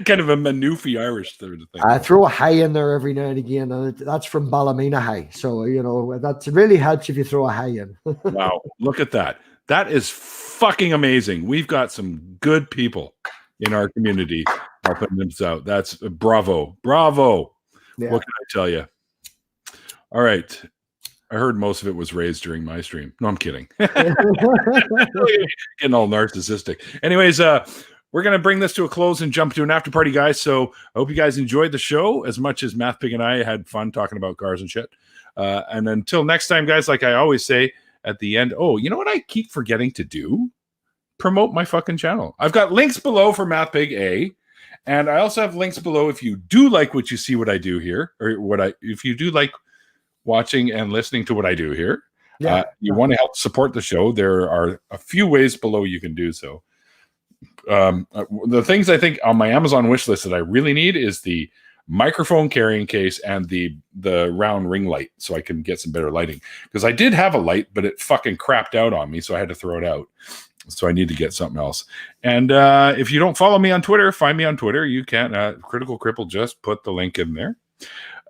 Kind of a Newfie Irish sort of thing. I throw a hi in there every now and again, and that's from Ballymena High. So, you know, that really helps if you throw a hi in. Wow, look at that. That is fucking amazing. We've got some good people in our community helping them out. That's bravo. Bravo. Yeah. What can I tell you? All right. I heard most of it was raised during my stream. No, I'm kidding. Getting all narcissistic. Anyways, we're going to bring this to a close and jump to an after party, guys. So I hope you guys enjoyed the show as much as MathPig and I had fun talking about cars and shit. And until next time, guys, like I always say at the end, oh, you know what I keep forgetting to do? Promote my fucking channel. I've got links below for MathPig A. And I also have links below if you do like what you see what I do here, or if you do like watching and listening to what I do here. You want to help support the show, there are a few ways below you can do so. The things I think on my Amazon wish list that I really need is the microphone carrying case and the round ring light, so I can get some better lighting. Because I did have a light, but it fucking crapped out on me, so I had to throw it out. So I need to get something else. And if you don't follow me on Twitter, find me on Twitter. You can. Critical Cripple, just put the link in there.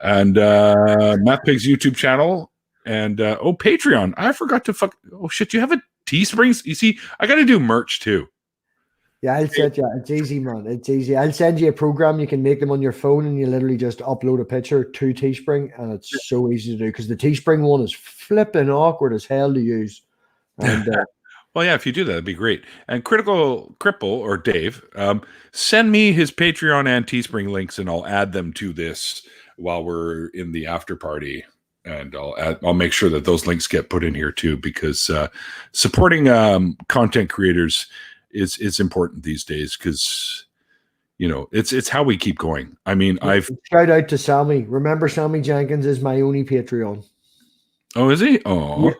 And MathPig's YouTube channel. And Patreon. I forgot to oh shit, you have a Teesprings? You see, I got to do merch too. Yeah, I'll set you. It's easy, man. It's easy. I'll send you a program. You can make them on your phone, and you literally just upload a picture to Teespring, and it's so easy to do because the Teespring one is flipping awkward as hell to use. And Well, yeah, if you do that, it'd be great. And Critical Cripple or Dave, send me his Patreon and Teespring links, and I'll add them to this while we're in the after party. And I'll make sure that those links get put in here too, because supporting content creators is important these days, because it's how we keep going. I mean, shout out to Sammy. Remember, Sammy Jenkins is my only Patreon. Oh, is he? Oh, yeah.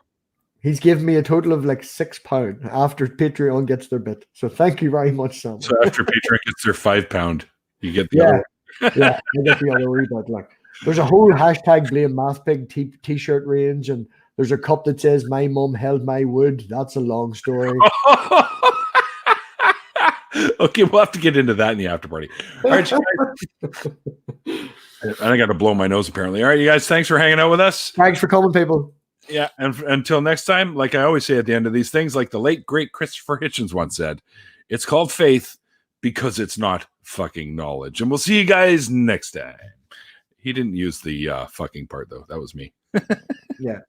He's given me a total of like £6 after Patreon gets their bit. So thank you very much, Sammy. So after Patreon gets their £5, you get the other. Yeah, I get the other wee bit. Like, there's a whole hashtag blame MathPig t-shirt range, and there's a cup that says "My mum held my wood." That's a long story. Okay, we'll have to get into that in the after party. All right, and I got to blow my nose apparently. All right, you guys, thanks for hanging out with us. Thanks for coming, people. Yeah, and until next time, like I always say at the end of these things, like the late great Christopher Hitchens once said, it's called faith because it's not fucking knowledge. And we'll see you guys next time. He didn't use the fucking part though. That was me. Yeah.